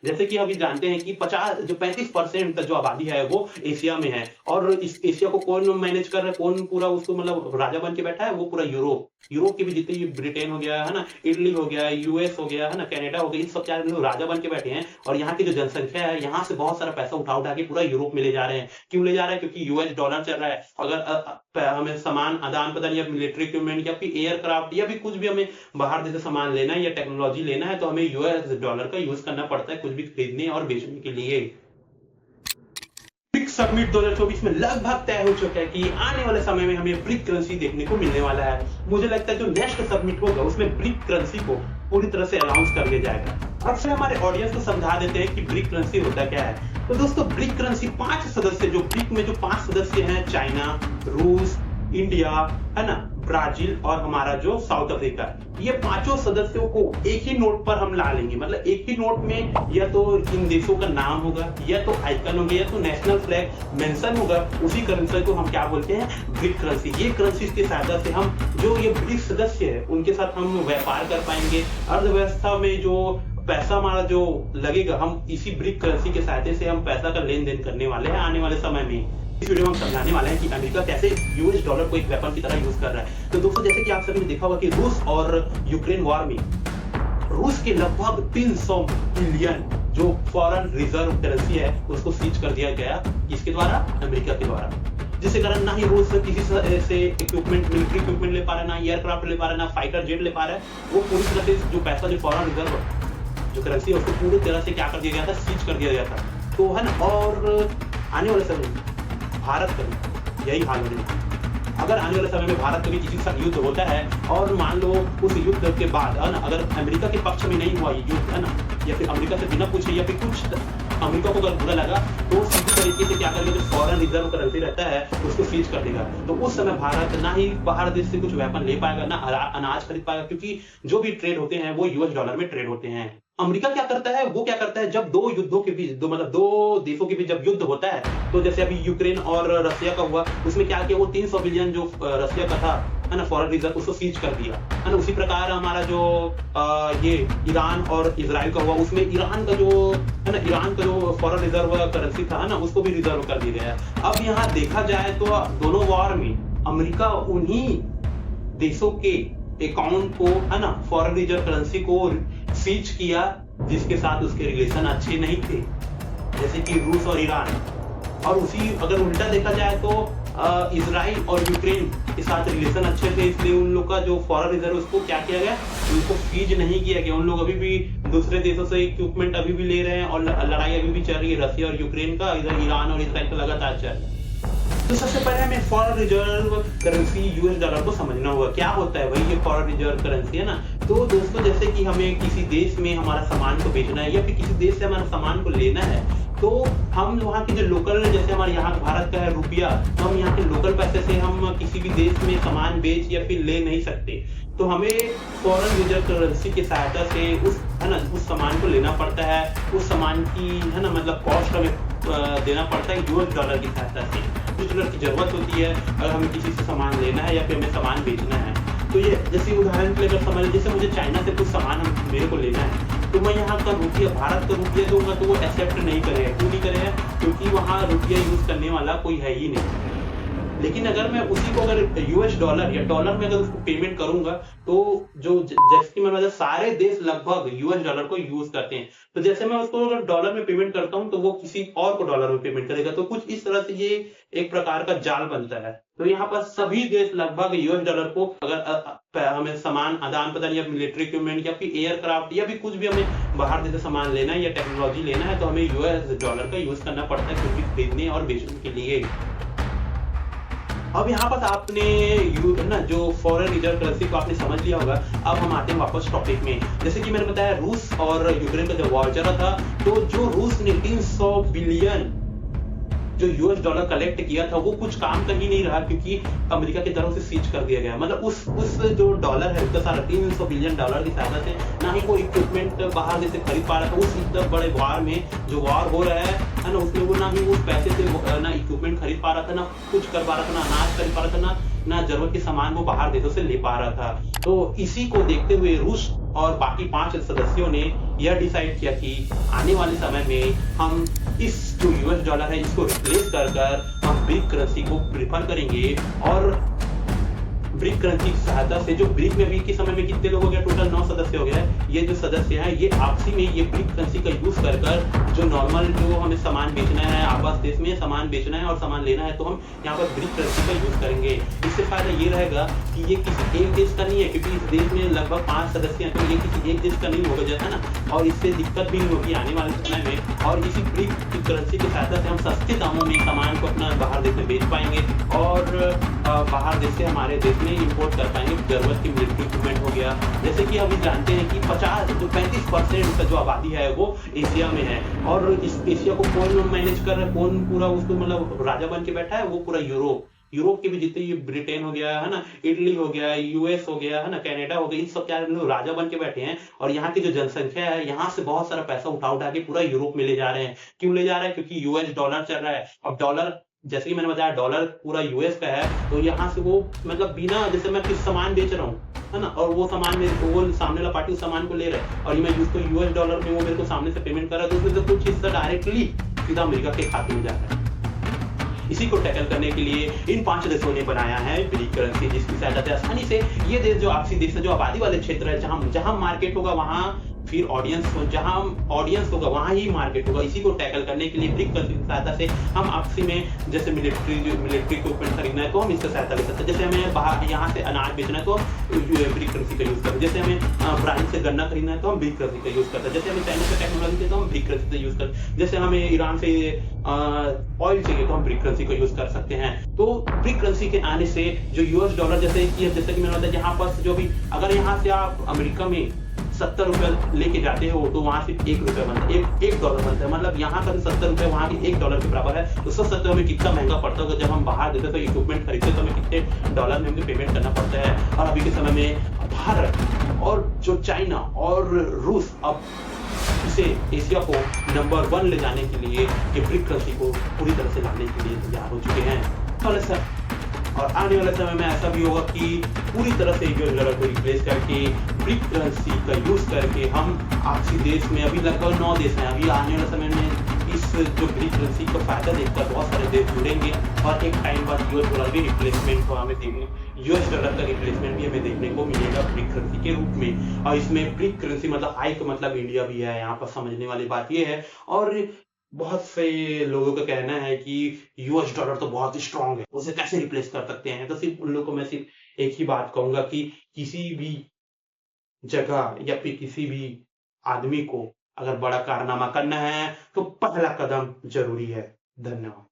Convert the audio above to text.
जैसे कि अभी जानते हैं कि 50 जो 35% जो आबादी है वो एशिया में है और इस एशिया को कौन मैनेज कर रहा है, कौन पूरा उसको मतलब राजा बन के बैठा है, वो पूरा यूरोप। यूरोप के भी जितने भी ब्रिटेन हो गया, है ना? इटली हो गया, यूएस हो गया, है ना? कनाडा हो गया, इन सब क्या लोग राजा बन के बैठे हैं और यहाँ की जो जनसंख्या है, यहाँ से बहुत सारा पैसा उठा-उठा के पूरा यूरोप में ले जा रहे हैं। क्यों ले जा रहे हैं? क्योंकि यूएस डॉलर चल रहा है। अगर हमें सामान आदान-प्रदान या मिलिट्री इक्विपमेंट या फिर एयरक्राफ्ट या भी कुछ भी हमें बाहर देश से सामान लेना है या टेक्नोलॉजी लेना है, तो हमें यूएस डॉलर का यूज़ करना पड़ता है कुछ भी खरीदने और बेचने के लिए। ब्रिक्स समिट 2024 में लगभग तय हो चुका है कि आने वाले समय में हमें ब्रिक करेंसी देखने को मिलने वाला है। मुझे लगता है जो नेक्स्ट समिट होगा उसमें ब्रिक करेंसी को पूरी तरह से अनाउंस कर दिया जाएगा। अक्सर हमारे ऑडियंस को समझा देते हैं कि ब्रिक करेंसी होता क्या है। तो दोस्तों ब्रिक करेंसी 5 सदस्य जो ब्रिक में जो 5 सदस्य हैं, चाइना, रूस, इंडिया, है ना, ब्राजील और हमारा जो साउथ अफ्रीका, ये पांचों सदस्यों को एक ही नोट पर हम ला लेंगे। मतलब एक ही नोट में या तो इन देशों का नाम होगा या तो आइकन होंगे या तो नेशनल फ्लैग मेंशन होगा। उसी करेंसी को हम क्या बोलते हैं? Brick currency. ये करेंसी की सहायता से हम जो ये ब्रिक सदस्य है उनके साथ हम व्यापार कर पाएंगे। अर्थव्यवस्था में जो पैसा हमारा जो लगेगा, हम इसी ब्रिक करेंसी के सहायता से हम पैसा का लेन देन करने वाले हैं आने वाले समय में। इस वीडियो में हम समझाने वाले हैं कि अमेरिका कैसे यूएस डॉलर को एक वेपन की तरह यूज कर रहा है। तो दोस्तों जैसे कि आप सभी ने देखा होगा कि रूस और यूक्रेन वॉर में रूस के लगभग 300 बिलियन जो फॉरेन रिजर्व करेंसी है उसको सीज कर दिया गया। इसके द्वारा? अमेरिका के द्वारा। जिसके कारण ना ही रूस किसी से इक्विपमेंट, मिलिट्री इक्विपमेंट ले पा रहा है, ना एयरक्राफ्ट ले पा रहा है, ना फाइटर जेट ले पा रहा है। वो पूरी तरह से जो पैसा जो फॉरेन रिजर्व जो करेंसी है उसको पूरी तरह से क्या कर दिया गया था? सीज कर दिया गया था। तो है ना, और आने वाले समय में भारत का भी यही हाल होने वाला है। अगर आने वाले समय में भारत का भी किसी के साथ युद्ध होता है और मान लो उस युद्ध के बाद, है ना, अगर अमेरिका के पक्ष में नहीं हुआ ये युद्ध, है ना, या फिर अमेरिका से बिना पूछे या फिर कुछ अमेरिका को अगर बुरा लगा तो सीधी तरीके से क्या करेगा? जो फॉरेन रिजर्व करेंसी रहता है उसको सीज कर देगा। तो उस समय भारत ना ही बाहर देश से कुछ वेपन ले पाएगा, ना अनाज खरीद पाएगा, क्योंकि जो भी ट्रेड होते हैं वो यूएस डॉलर में ट्रेड होते हैं। अमेरिका क्या करता है? वो क्या करता है, जब दो युद्धों के बीच मतलब दो देशों के बीच जब युद्ध होता है, तो जैसे अभी यूक्रेन और रशिया का हुआ, उसमें क्या किया? वो 300 बिलियन जो रशिया का था, है ना, फॉरेन रिजर्व, उसको सीज कर दिया, है ना। उसी प्रकार हमारा जो ये ईरान और इजराइल का हुआ, उसमें ईरान का जो, है ना, ईरान का जो फॉरेन रिजर्व करेंसी था, है ना, उसको भी रिजर्व कर दिया गया। अब यहाँ देखा जाए तो दोनों वॉर में अमेरिका उन्हीं देशों के अकाउंट को, है ना, फॉरेन रिजर्व करेंसी को सीज किया जिसके साथ उसके रिलेशन अच्छे नहीं थे, जैसे कि रूस और ईरान। और उसी अगर उल्टा देखा जाए तो इजराइल और यूक्रेन के साथ रिलेशन अच्छे थे, इसलिए उन लोग का जो फॉरेन रिजर्व उसको क्या किया गया? उनको सीज नहीं किया गया। उन लोग अभी भी दूसरे देशों से इक्विपमेंट अभी भी ले रहे हैं और लड़ाई अभी भी चल रही है रशिया और यूक्रेन का, इधर ईरान और इजराइल का लगातार चल रहा है। तो सबसे पहले हमें foreign reserve currency US dollar को समझना होगा। क्या होता है भाई ये फॉरेन रिजर्व करेंसी, है ना? तो दोस्तों जैसे कि हमें किसी देश में हमारा सामान को बेचना है या फिर किसी देश से हमारा सामान को लेना है, तो हम वहाँ की जो लोकल, जैसे हमारे यहाँ भारत का है रुपया, तो हम यहाँ के लोकल पैसे से हम किसी भी देश में सामान बेच या फिर ले नहीं सकते। तो हमें फॉरेन रिजर्व करेंसी की सहायता से उस, है ना, उस सामान को लेना पड़ता है। उस सामान की, है ना, मतलब कॉस्ट हमें देना पड़ता है यूएस डॉलर की सहायता से। यूएस डॉलर की जरूरत होती है अगर हमें किसी से सामान लेना है या फिर हमें सामान बेचना है। तो ये जैसे उदाहरण के लिए अगर समझ, जैसे मुझे चाइना से कुछ सामान मेरे को लेना है, तो मैं यहाँ का रुपया, भारत का रुपया दूंगा तो वो एक्सेप्ट नहीं करेगा। क्यों नहीं करेगा? क्योंकि वहाँ रुपया यूज करने वाला कोई है ही नहीं। लेकिन अगर मैं उसी को अगर यूएस डॉलर या डॉलर में अगर उसको पेमेंट करूंगा, तो जो जैसे कि मैं मतलब सारे देश लगभग यूएस डॉलर को यूज करते हैं, तो जैसे मैं उसको अगर डॉलर में पेमेंट करता हूं तो वो किसी और को डॉलर में पेमेंट करेगा। तो कुछ इस तरह से ये एक प्रकार का जाल बनता है। तो यहाँ पर सभी देश लगभग यूएस डॉलर को, अगर हमें सामान आदान प्रदान या मिलिट्री इक्विपमेंट या फिर एयरक्राफ्ट या भी कुछ भी हमें बाहर देश से सामान लेना है या टेक्नोलॉजी लेना है, तो हमें यूएस डॉलर का यूज करना पड़ता है कुछ भी खरीदने और बेचने के लिए। अब यहाँ पर आपने ना जो फॉरेन रिजर्व करेंसी को आपने समझ लिया होगा। अब हम आते हैं वापस टॉपिक में। जैसे कि मैंने बताया रूस और यूक्रेन का जब वॉर चला था, तो जो रूस ने 300 बिलियन जो यूएस डॉलर कलेक्ट किया था वो कुछ काम का ही नहीं रहा, क्योंकि अमेरिका की तरफ से सीज कर दिया गया। मतलब उस जो डॉलर है उसका सारा 300 बिलियन डॉलर की सहायता से ना ही कोई इक्विपमेंट बाहर से खरीद पा रहा था। उस इतने बड़े वॉर में, जो वॉर हो रहा है ना, उसमें वो ना ही उस पैसे से ना इक्विपमेंट खरीद पा रहा था, ना कुछ कर पा रहा था, ना अनाज खरीद पा रहा था, ना जरूरत के सामान वो बाहर देशों से ले पा रहा था। तो इसी को देखते हुए रूस और बाकी 5 सदस्यों ने यह डिसाइड किया कि आने वाले समय में हम इस जो यूएस डॉलर है इसको रिप्लेस कर हम ब्रिक करेंसी को प्रेफर करेंगे। और ब्रिक करेंसी की सहायता से जो ब्रिक में अभी के समय में कितने लोग हो गए, टोटल 9 सदस्य हो गए। ये जो सदस्य हैं ये आपसी में ये ब्रिक करेंसी का यूज कर जो नॉर्मल जो हमें सामान बेचना है, आपस देश में सामान बेचना है और सामान लेना है, तो हम यहाँ पर ब्रिक करेंसी का यूज करेंगे। इससे फायदा ये रहेगा कि ये किसी एक देश का नहीं है, क्योंकि इस देश में लगभग 5 सदस्य हैं, तो ये किसी एक देश का नहीं होगा जैसा ना, और इससे दिक्कत भी नहीं होगी आने वाले समय में। और इसी ब्रिक करेंसी की सहायता से हम सस्ते दामों में सामान को अपना बाहर देश में बेच पाएंगे और बाहर देश से हमारे देश में इंपोर्ट कर पाएंगे। जरूरत की मिलिट्री इक्विपमेंट हो गया, जैसे कि अभी जानते हैं कि 35% का जो आबादी है वो एशिया में है, और इस एशिया को कौन मैनेज कर रहा है, कौन पूरा उसको मतलब राजा बन के बैठा है, वो पूरा यूरोप के भी जितने ये ब्रिटेन हो गया है ना, इटली हो गया, यूएस हो गया है ना, कनाडा हो गया, इन सब क्या लोग राजा बन के बैठे हैं। और यहाँ की जो जनसंख्या है, यहाँ से बहुत सारा पैसा उठा के पूरा यूरोप में ले जा रहे हैं। क्यों ले जा रहे हैं? क्योंकि यूएस डॉलर चल रहा है। अब डॉलर, जैसे कि मैंने बताया, डॉलर पूरा यूएस का है, तो यहाँ से वो मतलब बिना, जैसे मैं कुछ सामान बेच रहा हूँ है ना, और वो सामान में वो सामने वाला पार्टी उस सामान को ले रहा है और मैं उसको यूएस डॉलर में वो मेरे को सामने से पेमेंट कर रहा है, तो उसमें से कुछ हिस्सा डायरेक्टली सीधा अमेरिका के खाते में जाता है। इसी को टैकल करने के लिए इन 5 देशों ने बनाया है ब्रिक करेंसी, जिसकी सहायता से आसानी से ये देश जो आपसी देश है, जो आबादी वाले क्षेत्र है, जहां मार्केट होगा वहां फिर ऑडियंस, जहां ऑडियंस होगा वहां ही मार्केट होगा। इसी को टैकल करने के लिए ब्रिक करेंसी की सहायता से हम आपसी में, जैसे मिलिट्री इक्विपमेंट खरीदना है तो हम इसका सहायता ले सकते हैं। जैसे हमें बाहर यहाँ से अनाज बेचना है तो ब्रिक करेंसी का यूज करते हैं। जैसे हमें ब्राजील से गन्ना खरीदना है तो हम ब्रिक करेंसी का यूज करते हैं। जैसे हमें चाइना से टेक्नोलॉजी है तो हम ब्रिक करेंसी का यूज करते हैं। जैसे हमें ईरान से ऑयल चाहिए तो हम ब्रिक करेंसी का यूज कर सकते हैं। तो ब्रिक करेंसी के आने से जो यूएस डॉलर, जैसे कि मैंने बताया, यहाँ पर जो भी, अगर यहाँ से आप अमेरिका में 70 रुपए लेके जाते हो तो वहां सिर्फ 1 रुपया बनता है, एक डॉलर बनता है। मतलब यहाँ का 70 रुपए वहां के 1 डॉलर के बराबर है। तो 170 में कितना महंगा पड़ता होगा। जब हम बाहर देते तो इक्विपमेंट खरीदते तो हमें कितने डॉलर में हमें पेमेंट करना पड़ता है। और अभी के समय में भारत और जो चाइना और रूस अब इसे एशिया को नंबर 1 ले जाने के लिए ये ब्रिक करेंसी को पूरी तरह से लाने के लिए तैयार हो चुके हैं। और आने वाले समय में ऐसा भी होगा कि पूरी तरह से यूएस डॉलर को रिप्लेस करके ब्रिक करेंसी का यूज करके हम आपसी देश में, अभी लगभग 9 देश हैं, अभी आने वाले समय में इस जो ब्रिक करेंसी का फायदा देखकर बहुत सारे देश जुड़ेंगे और एक टाइम बाद यूएस डॉलर की रिप्लेसमेंट को हमें यूएस डॉलर का रिप्लेसमेंट भी हमें देखने को मिलेगा ब्रिक करेंसी के रूप में। और इसमें ब्रिक करेंसी मतलब आई का मतलब इंडिया भी है, यहाँ पर समझने वाली बात ये है। और बहुत से लोगों का कहना है कि यूएस डॉलर तो बहुत ही स्ट्रांग है, उसे कैसे रिप्लेस कर सकते हैं। तो सिर्फ उन लोगों को मैं सिर्फ एक ही बात कहूंगा कि किसी भी जगह या फिर किसी भी आदमी को अगर बड़ा कारनामा करना है तो पहला कदम जरूरी है। धन्यवाद।